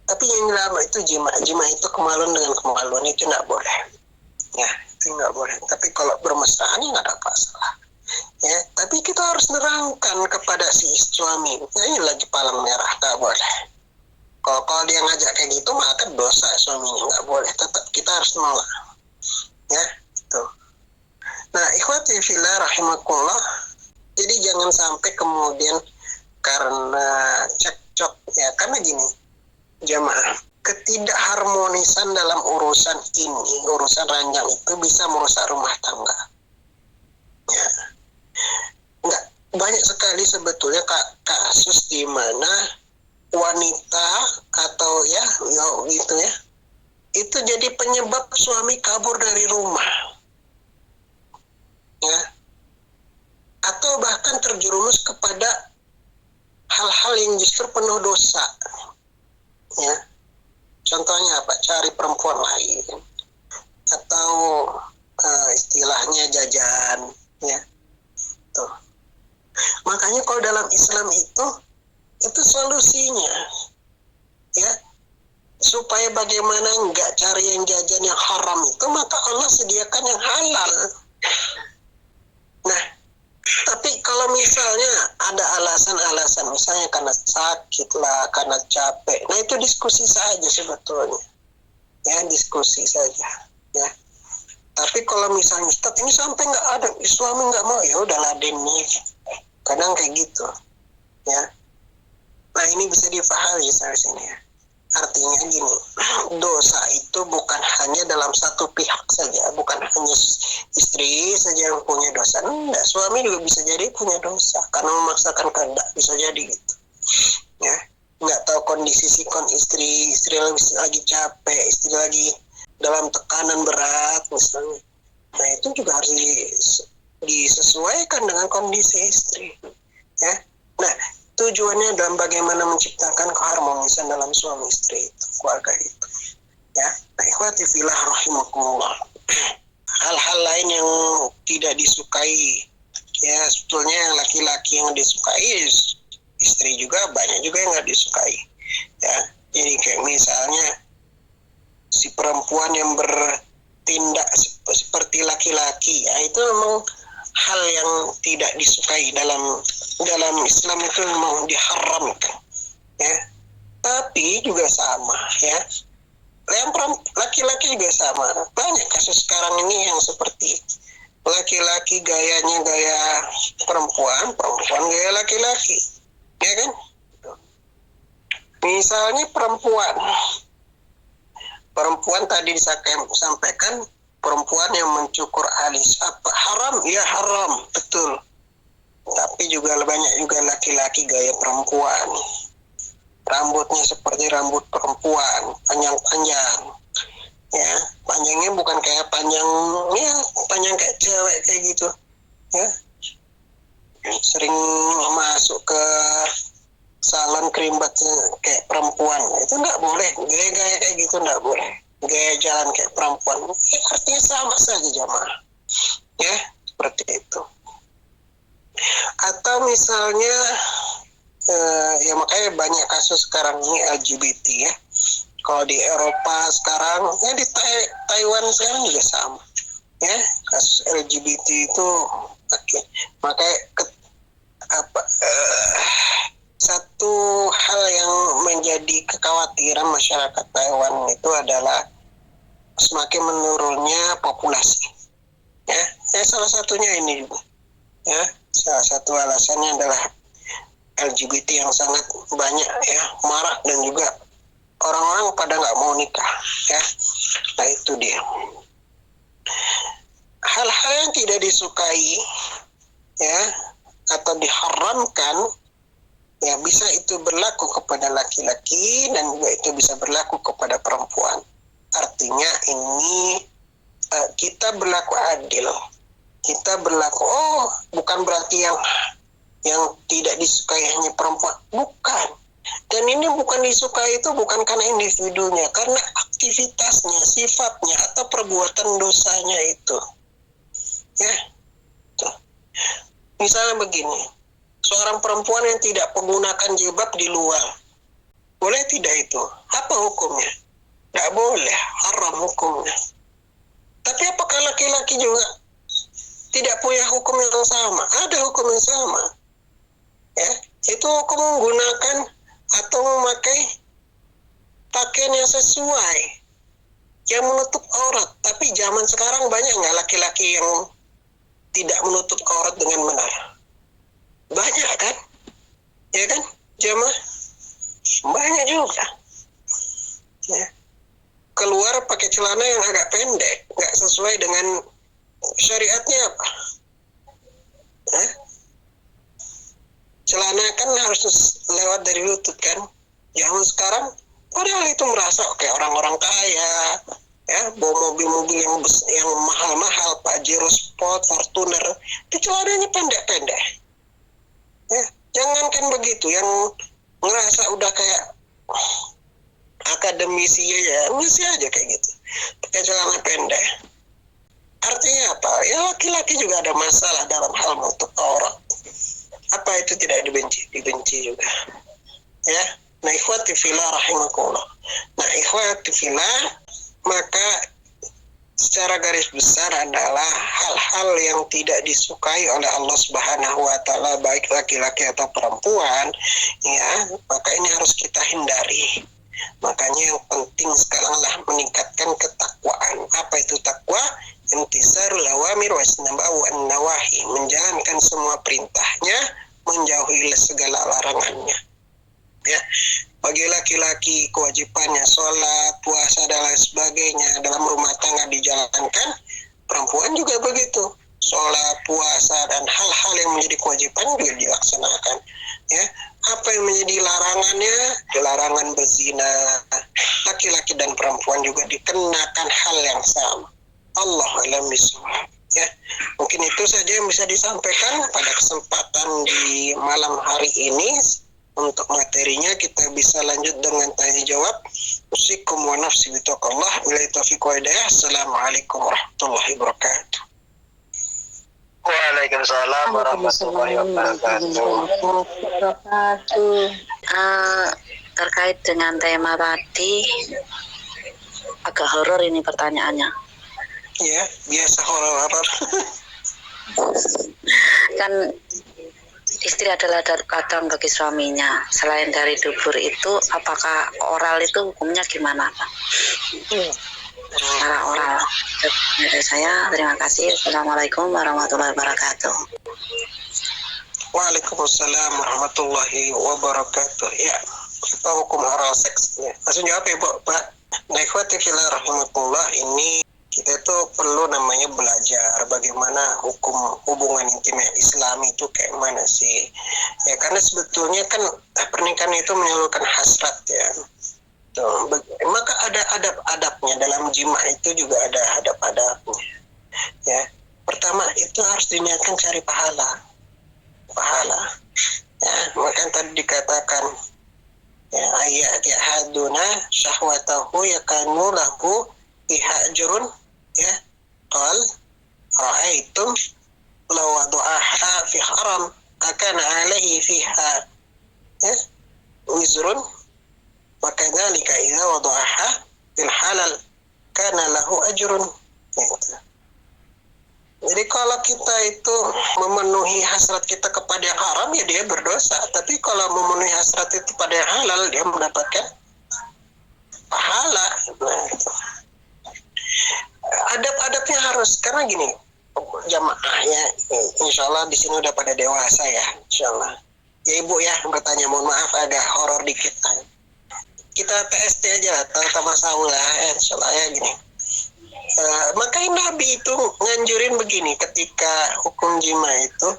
Tapi yang lama itu jima itu kemaluan dengan kemaluan itu nggak boleh. Ya, itu nggak boleh. Tapi kalau bermesraan ya nggak ada masalah. Ya, tapi kita harus nerangkan kepada si suami. Nah, ini lagi palang merah, nggak boleh. Kalau dia ngajak kayak gitu, maka dosa suaminya, nggak boleh. Tetap kita harus nolak. Ya, itu. Nah, ikhwati fillah rahimakumullah. Jadi jangan sampai kemudian karena cekcok, ya, karena gini, jamaah, ketidakharmonisan dalam urusan ini, urusan ranjang itu bisa merusak rumah tangga. Ya, nggak banyak sekali sebetulnya kasus di mana wanita atau ya gitu ya, itu jadi penyebab suami kabur dari rumah, ya, atau bahkan terjerumus kepada hal-hal yang justru penuh dosa, ya. Contohnya apa? Cari perempuan lain, atau istilahnya jajan, ya. Tuh. Makanya kalau dalam Islam itu solusinya, ya, supaya bagaimana nggak cari yang jajan yang haram itu, maka Allah sediakan yang halal. Nah, tapi kalau misalnya ada alasan-alasan, misalnya karena sakit lah, karena capek, nah itu diskusi saja sebetulnya, ya, diskusi saja, ya. Tapi kalau misalnya Ustaz ini sampai nggak ada, suami nggak mau, ya udah ladennya, kadang kayak gitu, ya. Nah, ini bisa dipahami sampai sini, ya. Artinya gini, dosa itu bukan hanya dalam satu pihak saja, bukan hanya istri saja yang punya dosa. Enggak, suami juga bisa jadi punya dosa karena memaksakan kehendak, bisa jadi gitu. Ya, nggak tahu kondisi istri lagi capek, istri lagi dalam tekanan berat misalnya. Nah, itu juga harus disesuaikan dengan kondisi istri. Ya, nah, tujuannya dalam bagaimana menciptakan keharmonisan dalam suami istri itu, keluarga itu, ya. Nah, ikhwati fillah rahimakumullah, hal-hal lain yang tidak disukai, ya, sebetulnya laki-laki yang disukai, istri juga banyak juga yang nggak disukai, ya. Jadi kayak misalnya si perempuan yang bertindak seperti laki-laki, ya, itu memang hal yang tidak disukai dalam Islam, itu memang diharamkan, ya. Tapi juga sama, ya, yang laki-laki juga sama. Banyak kasus sekarang ini yang seperti laki-laki gayanya gaya perempuan gaya laki-laki, ya kan. Misalnya perempuan tadi disampaikan, perempuan yang mencukur alis, apa haram? Ya haram, betul. Tapi juga banyak juga laki-laki gaya perempuan, rambutnya seperti rambut perempuan, panjang-panjang, ya, panjangnya bukan kayak panjang kayak cewek kayak gitu, ya. Sering masuk ke salon krimbatnya kayak perempuan, itu nggak boleh. Gaya-gaya kayak gitu nggak boleh. Gaya jalan kayak perempuan, ya, artinya sama saja jamaah, ya, seperti itu. Atau misalnya ya, makanya banyak kasus sekarang ini LGBT, ya. Kalau di Eropa sekarang, ya, di Taiwan sekarang juga sama, ya, kasus LGBT itu. Oke. Makanya satu hal yang menjadi kekhawatiran masyarakat Taiwan itu adalah semakin menurunnya populasi, ya. Salah satunya ini juga, ya, salah satu alasannya adalah LGBT yang sangat banyak, ya, marak, dan juga orang-orang pada nggak mau nikah, ya. Nah, itu dia hal-hal yang tidak disukai, ya, atau diharamkan, ya, bisa itu berlaku kepada laki-laki dan juga itu bisa berlaku kepada perempuan. Artinya ini kita berlaku adil, kita berlaku, bukan berarti yang tidak disukai hanya perempuan, bukan. Dan ini bukan disukai itu bukan karena individunya, karena aktivitasnya, sifatnya, atau perbuatan dosanya itu, ya. Tuh. Misalnya begini, seorang perempuan yang tidak menggunakan jilbab di luar, boleh tidak itu? Apa hukumnya? Tidak boleh, haram hukumnya. Tapi apakah laki-laki juga tidak punya hukum yang sama? Ada hukum yang sama. Ya, itu hukum menggunakan atau memakai pakaian yang sesuai, yang menutup aurat. Tapi zaman sekarang banyak nggak laki-laki yang tidak menutup aurat dengan benar? Banyak kan? Ya kan, jamaah? Banyak juga. Ya. Keluar pakai celana yang agak pendek, nggak sesuai dengan syariatnya apa? Hah? Celana kan harus lewat dari lutut kan? Zaman sekarang, padahal itu merasa kayak orang-orang kaya, ya, bawa mobil-mobil yang mahal-mahal, Pajero Sport, Fortuner, itu celananya pendek-pendek. Ya, jangankan begitu, yang ngerasa udah kayak akademisi ya, masih aja kayak gitu, pakai celana pendek. Artinya apa? Ya laki-laki juga ada masalah dalam hal menutup aurat. Apa itu tidak dibenci? Dibenci juga. Ya. Nah, ikhwati fillah rahimakumullah. Nah, ikhwati fillah, maka secara garis besar adalah hal-hal yang tidak disukai oleh Allah Subhanahu wa taala, baik laki-laki atau perempuan, ya, maka ini harus kita hindari. Makanya yang penting sekarang lah meningkatkan ketakwaan. Apa itu takwa? Imtisarul awamir wa istinaba'u an-nawahi, menjalankan semua perintahnya, menjauhi segala larangannya. Ya, bagi laki-laki kewajibannya sholat, puasa dan lain sebagainya dalam rumah tangga dijalankan. Perempuan juga begitu, sholat, puasa dan hal-hal yang menjadi kewajiban juga dilaksanakan. Ya, apa yang menjadi larangannya? Larangan berzina. Laki-laki dan perempuan juga dikenakan hal yang sama. Allah alam bisawab. Ya, mungkin itu saja yang bisa disampaikan pada kesempatan di malam hari ini. Untuk materinya kita bisa lanjut dengan tanya jawab. Usikum wa nafsi bitaqallah. Billahi taufiq wa hidayah. Assalamualaikum warahmatullahi wabarakatuh. Waalaikumsalam warahmatullahi wabarakatuh. Terkait dengan tema tadi, agak horor ini pertanyaannya. Ya, biasa horor-horor. Kan istri adalah ladang bagi suaminya. Selain dari dubur itu, apakah oral itu hukumnya gimana, Pak? Secara oral. Dari saya, terima kasih. Assalamualaikum warahmatullahi wabarakatuh. Waalaikumsalam warahmatullahi wabarakatuh. Ya, apa hukum oral seks? Ya. Langsung jawab ya, Pak. Nah, ikhwati fillah rahimakumullah, ini kita itu perlu namanya belajar bagaimana hukum hubungan intim Islam itu kayak mana sih. Ya, karena sebetulnya kan pernikahan itu menyalurkan hasrat ya. Tuh, maka ada adab-adabnya dalam jima itu juga ada adab-adabnya. Ya, pertama itu harus diniatkan cari pahala. Ya, maka tadi dikatakan ya, ayat ya haduna syahwatahu yakanu lahu ihajrun, ya, qal ra'aitum law wadu'aha fi haram akan alaihi fiha, ya, wizrun wa kadzalika idza wadu'aha fil halal kana lahu ajrun, gitu. Jadi kalau kita itu memenuhi hasrat kita kepada yang haram, ya dia berdosa. Tapi kalau memenuhi hasrat itu pada yang halal, dia mendapatkan pahala. Nah, gitu. Adab-adabnya harus, karena gini, jamaahnya insya Allah di sini udah pada dewasa ya, insya Allah. Ya ibu ya, bertanya, mohon maaf agak horor dikit. Kita TST aja, terutama saulah, insya Allah ya gini. Makanya Nabi itu nganjurin begini ketika hukum jima itu,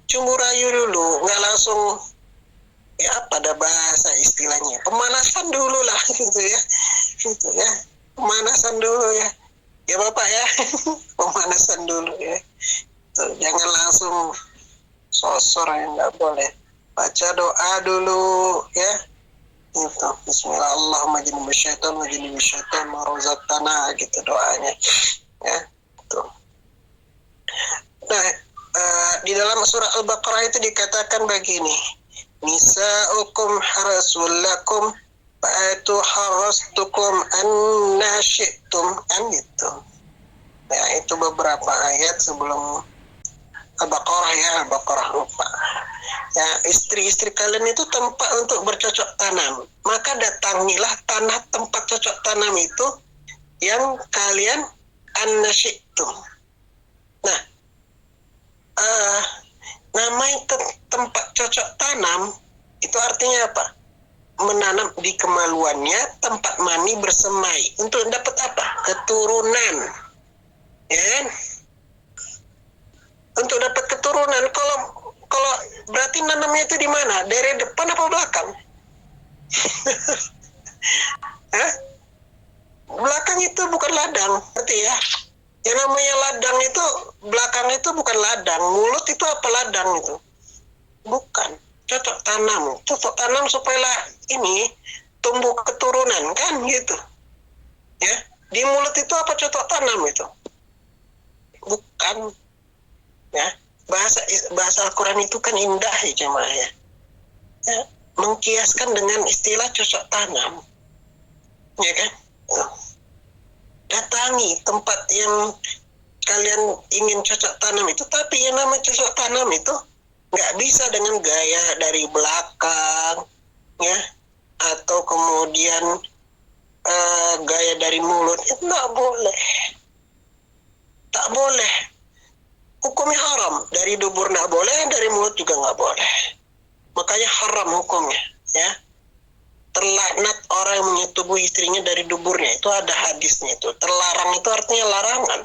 cumbu rayu dulu, nggak langsung, ya pada bahasa istilahnya pemanasan dulu lah gitu ya, pemanasan dulu ya Bapak ya. Pemanasan dulu ya, tuh, jangan langsung sosor, yang nggak boleh, baca doa dulu ya. Itu bismillah Allahumma jinni bisyaitan ma razaqtana, gitu doanya ya. Tuh. Nah, Di dalam surah Al-Baqarah itu dikatakan begini, nisa'ukum harasul lakum fa'atu harastukum anna syi'tum, kan gitu. Ya, itu beberapa ayat sebelum Al-Baqarah ya, Al-Baqarah lupa. Ya, istri-istri kalian itu tempat untuk bercocok tanam. Maka datangilah tanah tempat cocok tanam itu yang kalian anna syi'tum. Nah, namanya tempat cocok tanam itu artinya apa? Menanam di kemaluannya tempat mani bersemai untuk dapat apa? Keturunan, ya kan? Untuk dapat keturunan. Kalau berarti nanamnya itu di mana? Dari depan apa belakang? Hah? Belakang itu bukan ladang, berarti ya. Yang namanya ladang itu, belakang itu bukan ladang. Mulut itu apa ladang itu? Bukan. Cocok tanam. Cocok tanam supaya ini tumbuh keturunan, kan gitu. Ya. Di mulut itu apa cocok tanam itu? Bukan. Ya. Bahasa Al-Quran itu kan indah ya jemaah ya. Ya. Mengkiaskan dengan istilah cocok tanam. Ya kan? Datangi tempat yang kalian ingin cocok tanam itu, tapi yang namanya cocok tanam itu nggak bisa dengan gaya dari belakang, ya, atau kemudian gaya dari mulut. Itu nggak boleh, tak boleh. Hukumnya haram. Dari dubur nggak boleh, dari mulut juga nggak boleh. Makanya haram hukumnya, ya. Terlaknat orang yang menyetubuhi istrinya dari duburnya, itu ada hadisnya itu. Terlarang itu artinya larangan,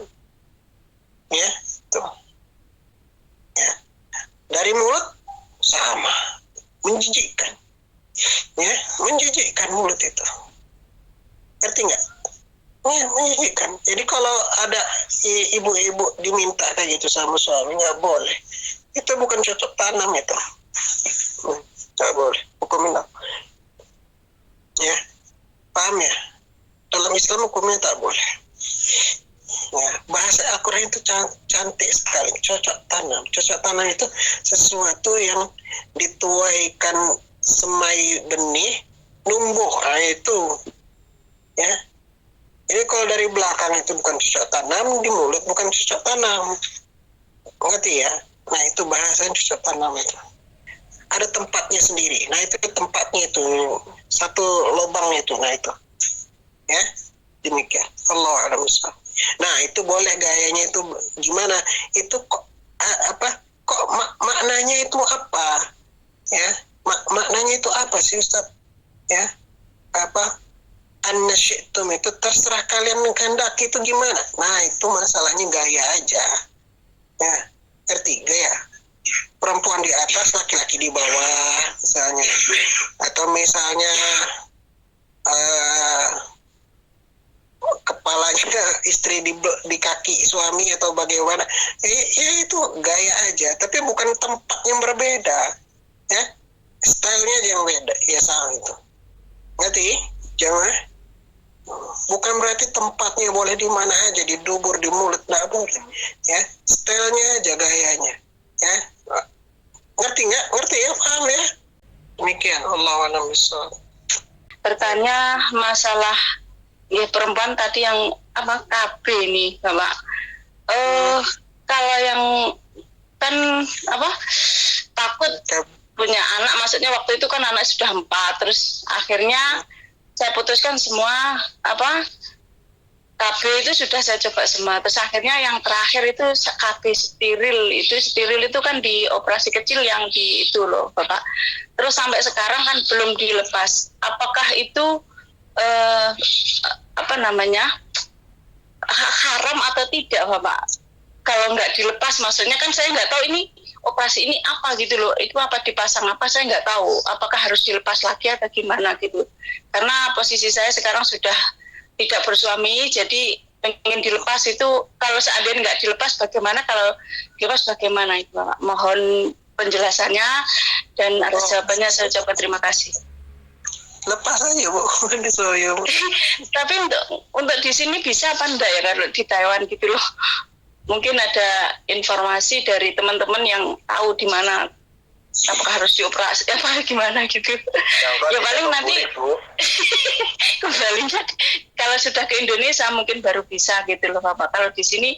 ya itu. Ya. Dari mulut sama, menjijikkan, ya, menjijikkan mulut itu. Ngerti nggak? Ya, menjijikkan. Jadi kalau ada ibu-ibu diminta kayak gitu sama suami, nggak boleh. Itu bukan cocok tanam itu. Nggak boleh. Hukumnya ya, paham ya? Dalam Islam hukumnya tak boleh. Ya, bahasa Al-Quran itu cantik sekali. Cocok tanam. Cocok tanam itu sesuatu yang dituaikan semai benih, numbuh. Nah, itu. Ya. Jadi kalau dari belakang itu bukan cocok tanam, di mulut bukan cocok tanam. Ngerti ya? Nah, itu bahasa cocok tanam itu. Ada tempatnya sendiri. Nah, itu tempatnya itu. Satu lubang itu. Nah, itu. Ya. Demikian. Allah a'lam bishawab. Nah, itu boleh gayanya itu gimana? Itu kok kok maknanya itu apa? Ya. Maknanya itu apa sih, Ustaz? Ya. An-nasyi'tum itu terserah kalian menghendaki itu gimana? Nah, itu masalahnya gaya aja. Ya. Ngerti? Gaya. Perempuan di atas, laki-laki di bawah, misalnya. Atau misalnya kepalanya istri di kaki suami atau bagaimana. Ya itu gaya aja, tapi bukan tempat yang berbeda. Ya. Stylenya aja yang beda. Ya sama itu. Ngerti? Jangan. Bukan berarti tempatnya boleh di mana aja, di dubur, di mulut, nggak boleh. Ya. Stylenya aja, gayanya. Ya. Ngerti nggak? Ngerti ya? Paham ya? Demikian. Allah a'lam bishawab. Bertanya masalah ya, perempuan tadi yang KB nih, Bapak. Kalau yang kan takut punya anak, maksudnya waktu itu kan anak sudah 4, terus akhirnya saya putuskan semua KB itu sudah saya coba semua. Terus akhirnya yang terakhir itu KB steril. Steril itu kan di operasi kecil yang di itu loh, Bapak. Terus sampai sekarang kan belum dilepas. Apakah itu haram atau tidak, Bapak? Kalau nggak dilepas, maksudnya kan saya nggak tahu ini operasi ini apa gitu loh. Itu apa dipasang apa, saya nggak tahu. Apakah harus dilepas lagi atau gimana gitu. Karena posisi saya sekarang sudah tidak bersuami, jadi pengen dilepas itu. Kalau seandainya nggak dilepas bagaimana, kalau dilepas bagaimana itu, Bapak? Mohon penjelasannya, dan atas jawabannya saya ucapkan terima kasih. Lepas aja, Bu. Tapi untuk di sini bisa apa enggak ya, kalau di Taiwan gitu loh? Mungkin ada informasi dari teman-teman yang tahu di mana, apakah harus dioperasi apa gimana gitu. Ya paling nanti kembalinya kalau sudah ke Indonesia mungkin baru bisa gitu loh Bapak. Kalau di sini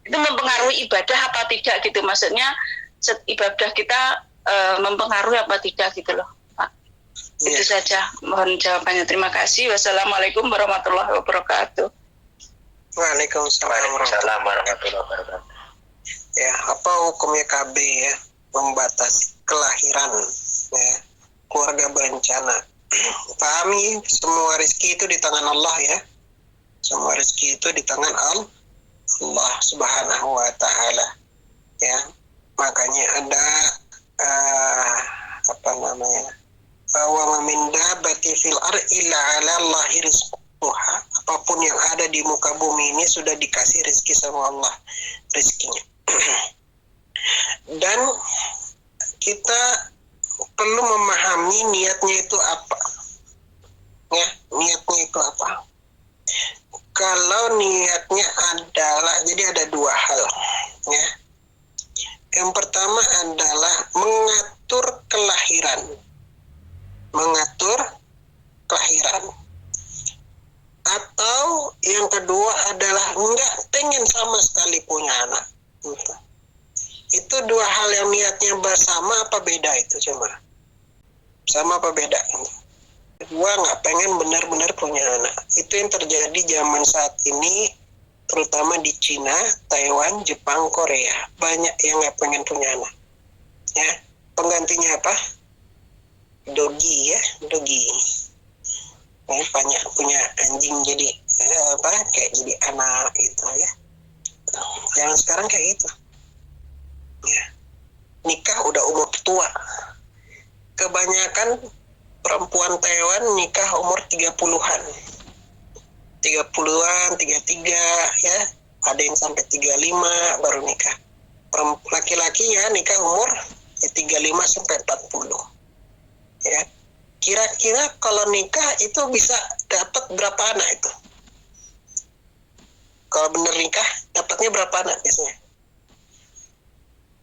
itu mempengaruhi ibadah apa tidak gitu, maksudnya ibadah kita mempengaruhi apa tidak gitu loh Pak. Itu saja, mohon jawabannya. Terima kasih. Wassalamualaikum warahmatullahi wabarakatuh. Waalaikumsalam warahmatullahi wabarakatuh. Ya, apa hukumnya KB ya membatasi kelahiran ya, keluarga berencana? Pahami, semua rezeki itu di tangan Allah ya. Semua rezeki itu di tangan Allah Subhanahu wa taala. Ya. Makanya ada apa namanya? Wa min dabbati fil ardi illa 'ala Allahi rizquha. Apapun yang ada di muka bumi ini sudah dikasih rezeki sama Allah, rezekinya. Dan kita perlu memahami niatnya itu apa. Ya, niatnya itu apa? Kalau niatnya adalah, jadi ada dua hal, ya. Yang pertama adalah mengatur kelahiran. Mengatur kelahiran. Atau yang kedua adalah enggak pengen sama sekali punya anak. Itu dua hal yang niatnya bersama apa beda itu coba? Sama apa beda? Gua nggak pengen benar-benar punya anak. Itu yang terjadi zaman saat ini, terutama di Cina, Taiwan, Jepang, Korea. Banyak yang nggak pengen punya anak. Ya, penggantinya apa? Dogi ya, dogi. Banyak punya anjing jadi kayak jadi anak gitu ya. Jangan sekarang kayak gitu. Ya. Nikah udah umur tua. Kebanyakan perempuan Taiwan nikah umur 30-an. 30-an, 33 ya. Ada yang sampai 35 baru nikah. Laki-laki ya nikah umur 35 sampai 40. Ya. Kira-kira kalau nikah itu bisa dapat berapa anak itu? Kalau bener nikah dapatnya berapa anak biasanya?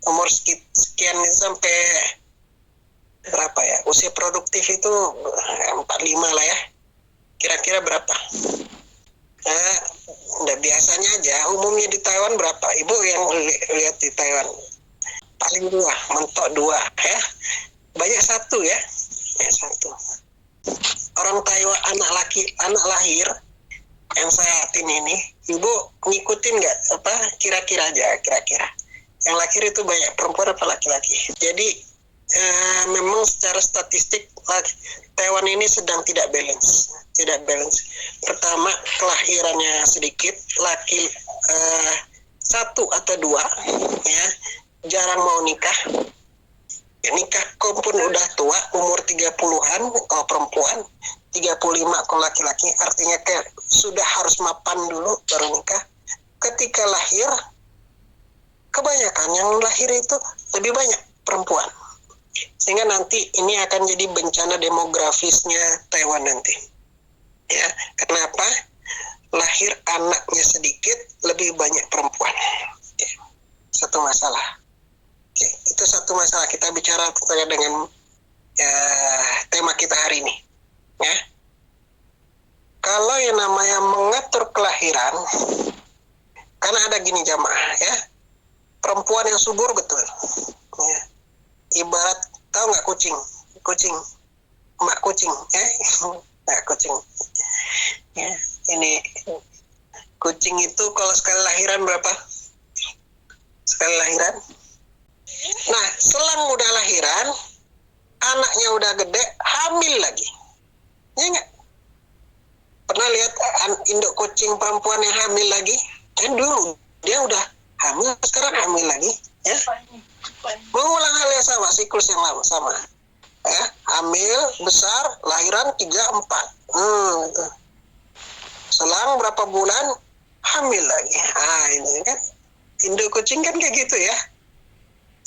Umur sekian sampai berapa ya? Usia produktif itu 45 lah ya. Kira-kira berapa? Nah, udah biasanya aja. Umumnya di Taiwan berapa? Ibu yang lihat di Taiwan. Paling 2, mentok 2 ya. Banyak 1 ya. Banyak 1. Orang Taiwan anak lahir yang saat ini, ibu ngikutin nggak apa? Kira-kira aja, kira-kira. Yang lahir itu banyak perempuan apa laki-laki? Jadi memang secara statistik Taiwan ini sedang tidak balance. Pertama, kelahirannya sedikit, laki 1 atau 2 ya, jarang mau nikah. Ya, nikah pun udah tua, umur 30-an kalau perempuan, 35 kalau laki-laki, artinya kayak sudah harus mapan dulu baru nikah. Ketika lahir, kebanyakan yang lahir itu lebih banyak perempuan. Sehingga nanti ini akan jadi bencana demografisnya Taiwan nanti. Ya, kenapa? Lahir anaknya sedikit, lebih banyak perempuan. Oke. Satu masalah. Oke. Itu satu masalah. Kita bicara terkait dengan tema kita hari ini. Ya. Kalau yang namanya mengatur kelahiran, karena ada gini jamaah ya, perempuan yang subur betul. Ya. Ibarat, tahu nggak kucing, emak kucing, nggak kucing. Ya, ini kucing itu kalau sekali lahiran berapa? Sekali lahiran. Nah, selang udah lahiran, anaknya udah gede, hamil lagi. Ya nggak? Pernah lihat induk kucing perempuan yang hamil lagi? Dan dulu dia udah hamil, sekarang hamil lagi, ya. Mengulang hal yang sama, siklus yang lama sama. Ya, hamil, besar, lahiran 3-4. Gitu. Selang berapa bulan, hamil lagi. Ini kan. Induk kucing kan kayak gitu ya.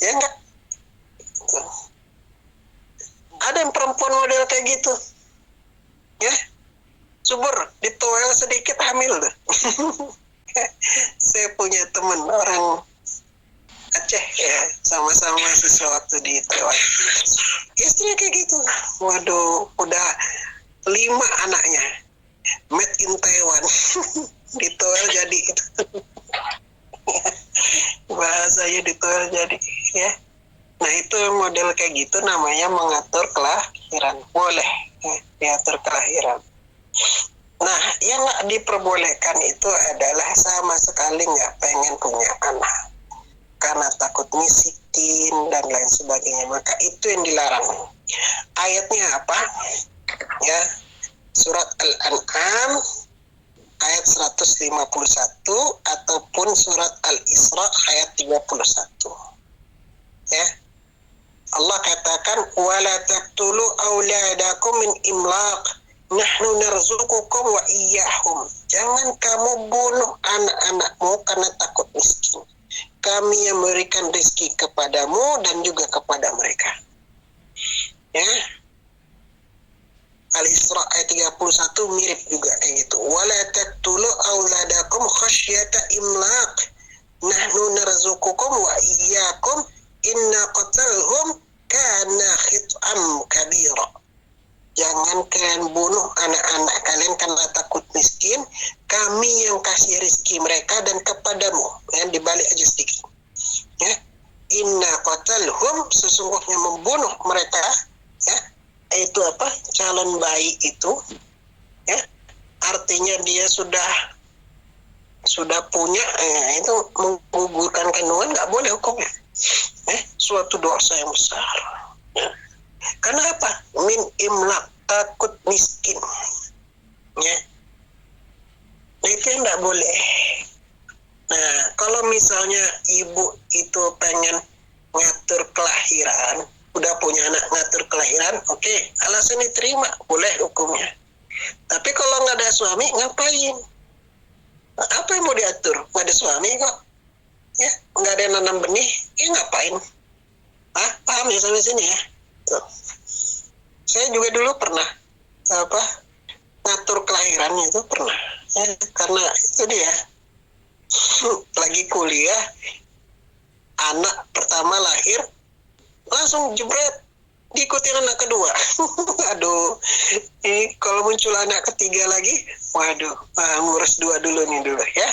Ya enggak? Gitu. Ada yang perempuan model kayak gitu. Ya. Subur, ditoel sedikit hamil tuh. Saya punya teman orang Aceh ya, sama-sama mahasiswa waktu di Taiwan. Istrinya kayak gitu. Waduh, udah 5 anaknya. Made in Taiwan. Ditoel jadi itu. Bahasanya ditoel jadi ya. Nah itu model kayak gitu namanya mengatur kelahiran. Boleh ya, diatur kelahiran. Nah yang nggak diperbolehkan itu adalah sama sekali nggak pengen punya anak karena takut miskin dan lain sebagainya, maka itu yang dilarang. Ayatnya apa? Ya, surat Al-An'am ayat 151 ataupun surat Al-Isra ayat 31. Ya. Allah katakan wala taqtulu auladakum min imlaq nahnu narzuqukum wa iyyahum. Jangan kamu bunuh anak-anakmu karena takut miskin. Kami yang memberikan rezeki kepadamu dan juga kepada mereka. Ya. Al-Isra ayat 31 mirip juga kayak gitu. Wala taqtulu auladakum khasyata imlaq. Nahnu narzuqukum wa iyyakum inna qatalhum kana khit'am kabira. Jangan kalian bunuh anak-anak kalian karena takut miskin. Kami yang kasih rezeki mereka dan kepadamu. Yang dibalik aja sedikit. Ya. Inna qatalhum, sesungguhnya membunuh mereka. Ya. Itu apa? Calon bayi itu. Ya. Artinya dia sudah punya, itu menggugurkan kandungan, nggak boleh hukumnya. Suatu dosa yang besar. Ya. Karena apa? Min imlaq, takut miskin. Ya. Nah itu yang nggak boleh. Nah kalau misalnya ibu itu pengen ngatur kelahiran, udah punya anak ngatur kelahiran, oke, alasan diterima, boleh hukumnya. Tapi kalau nggak ada suami, ngapain? Nah, apa yang mau diatur? Nggak ada suami kok. Ya, nggak ada yang nanam benih, ya ngapain? Paham ya sampai sini ya? Tuh. Saya juga dulu pernah ngatur kelahirannya itu pernah. Ya, karena itu dia lagi kuliah, anak pertama lahir langsung jebret diikutin anak kedua. Aduh, kalau muncul anak ketiga lagi, waduh, ngurus 2 dulu nih dulu ya.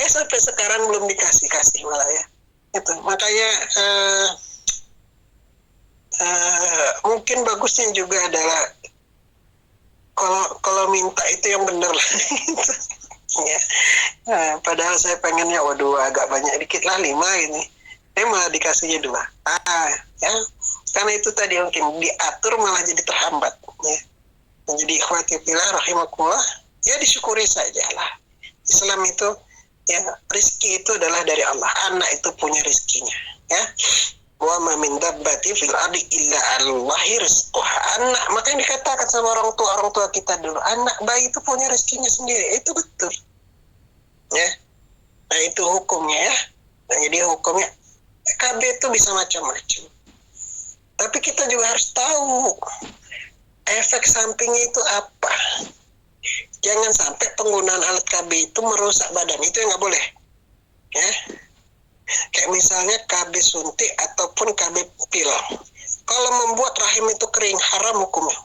Sampai sekarang belum dikasih malah ya. Itu makanya mungkin bagusnya juga adalah kalau minta itu yang benar lah. Ya. Padahal saya pengennya waduh agak banyak dikit lah 5 ini. Malah dikasihnya 2. Ya. Karena itu tadi mungkin diatur malah jadi terhambat. Ya. Jadi ikhwati fillah rahimakumullah, ya disyukuri saja lah. Islam itu ya rezeki itu adalah dari Allah. Anak itu punya rezekinya. Ya. Wa ma min dabbati fil ardi illa Allahi rizquha. Anak, makanya dikatakan sama orang tua kita dulu, anak bayi itu punya rezekinya sendiri. Itu betul. Ya. Nah, itu hukumnya ya. Nah, jadi hukumnya KB itu bisa macam-macam. Tapi kita juga harus tahu efek sampingnya itu apa. Jangan sampai penggunaan alat KB itu merusak badan. Itu yang nggak boleh. Ya. Kayak misalnya KB suntik ataupun KB pil. Kalau membuat rahim itu kering, haram hukumnya.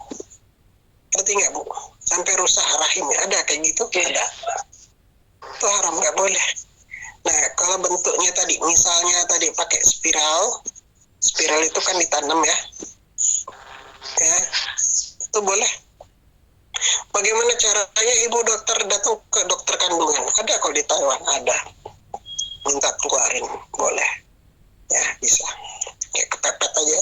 Ngerti nggak Bu? Sampai rusak rahimnya. Ada kayak gitu? Ada. Itu haram, nggak boleh. Nah, kalau bentuknya tadi, misalnya tadi pakai spiral itu kan ditanam ya. Ya, itu boleh. Bagaimana caranya ibu dokter datang ke dokter kandungan? Ada kalau di Taiwan, ada. Minta keluarin, boleh. Ya, bisa. Ya, kepepet aja.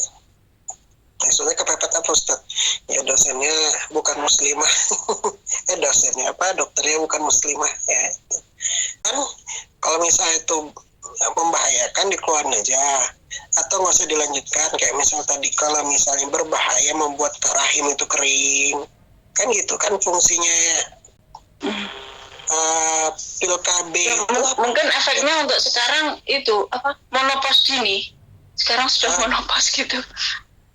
Maksudnya kepepet apa Ustaz? Ya, dosennya bukan muslimah. Dosennya apa? Dokternya bukan muslimah. Ya, itu. Kan kalau misalnya itu membahayakan, dikeluarin aja. Atau nggak usah dilanjutkan. Kayak misal tadi, kalau misalnya berbahaya membuat rahim itu kering. Kan gitu, kan fungsinya pil KB ya, mungkin efeknya untuk sekarang itu monopause dini. Sekarang sudah monopause gitu.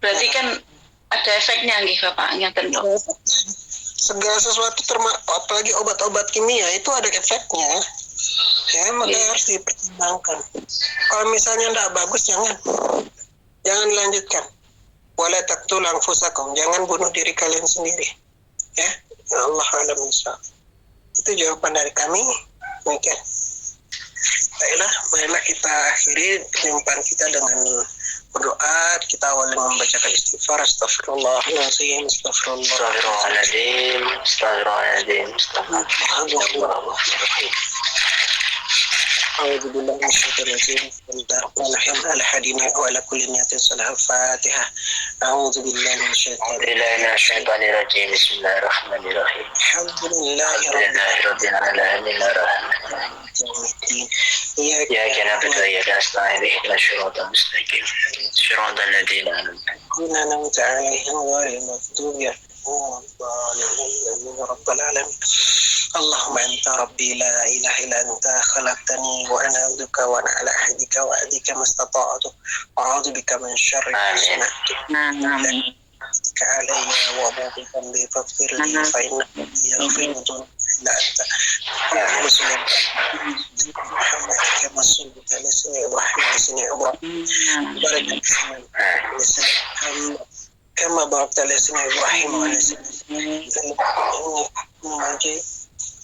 Berarti kan ada efeknya nih Bapaknya tentu. Segala sesuatu apalagi obat-obat kimia itu ada efeknya. Ya, maka harus dipertimbangkan. Kalau misalnya tidak bagus, jangan lanjutkan. Wala taqtulu anfusakum, jangan bunuh diri kalian sendiri. Ya, Allah a'lam bishawab. Itu jawaban dari kami. Mungkin. Baiklah, marilah kita akhiri perjumpaan kita dengan berdoa. Kita awali membacakan istighfar. Astagfirullahaladzim, Astagfirullahaladzim, astagfirullahaladzim, astagfirullahaladzim. أعوذ بالله من الشيطان الرجيم بسم الله الرحمن الرحيم على حدينا وعلى كل نية صلاة الفاتحة أعوذ بالله من الشيطان Bismillahirrahmanirrahim. Bismillahirrahmanirrahim. الحمد لله رب Alhamdulillahirabbil alamin arrahmanirrahim. العالمين إياك نعبد وإياك نستعين اهدنا الصراط المستقيم صراط الذين أنعمت عليهم. أنعمت عليهم غير المغضوب عليهم ولا الضالين رب العالمين اللهم أنت ربي لا إله إلا أنت خلقتني وأنا عبدك وأنا على عهدك وعهدك ما استطعت وأعوذ بك من شر ما صنعت علي وأبوء بذنبي فاغفر لي فإنه يغفر الذنوب إلا أنت اللهم صل على محمد كما صليت على سيدنا إبراهيم وسيدنا إبراهيم بارك كما باركت على سيدنا إبراهيم وعلى سيدنا إبراهيم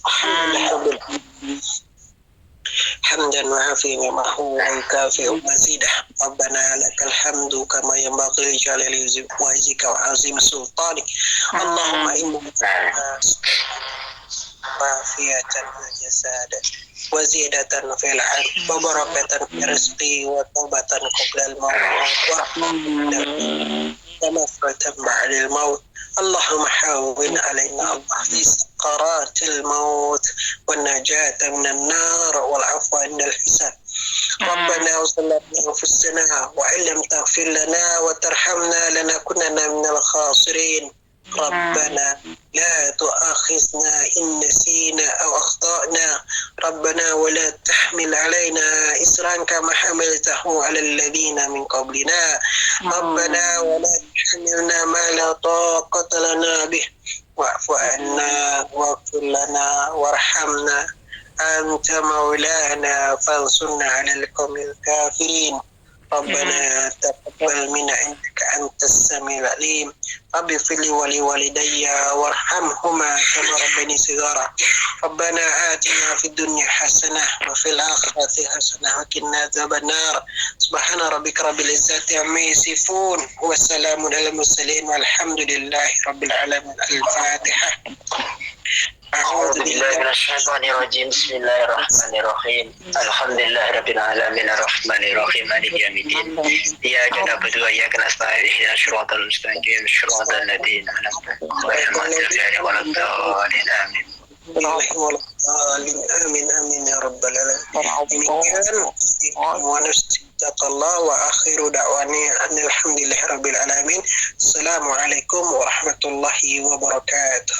الحمد لله رب العالمين حمدا وعافيا معه ويكافئ مزيده ربنا لك الحمد كما ينبغي لجلال وجهك وعظيم سلطانك اللهم إنك عافية وجسادا وزيادة في العلم وبركة في رزقي وتوبة قبل الموت ورحمة ومغفرة بعد الموت اللهم حاول علينا الله في سكرات الموت والنجاة من النار والعفو عند الحساب ربنا وصلنا أنفسنا وإن لم تغفر لنا وترحمنا لنكونن من الخاسرين ربنا لا تؤاخذنا إن نسينا أو أخطأنا ربنا ولا تحمل علينا إصرا كما حملته على الذين من قبلنا ربنا ولا تحملنا ما لا طاقة لنا به واعف عنا واغفر لنا وارحمنا أنت مولانا فانصرنا على القوم الكافرين ربنا تقبل منا إنك أنت السميع العليم رب اغفر لي ولوالدي وارحمهما كما ربني صغارا ربنا آتنا في الدنيا حسنة وفي الآخرة حسنة وقنا عذاب النار سبحان ربك رب العزة عما يصفون وسلام على المرسلين والحمد لله رب العالمين الفاتحة أعوذ بالله من الشيطان الرجيم بسم الله الرحمن الرحيم الحمد لله رب العالمين الرحمن الرحيم مالك يوم الدين إياك نعبد وإياك نستعين اهدنا الصراط المستقيم صراط الذين أنعمت عليهم غير المغضوب عليهم ولا الضالين آمين آمين آمين يا رب العالمين ونستغفر الله وآخر دعواني أن الحمد لله رب العالمين السلام عليكم ورحمة الله وبركاته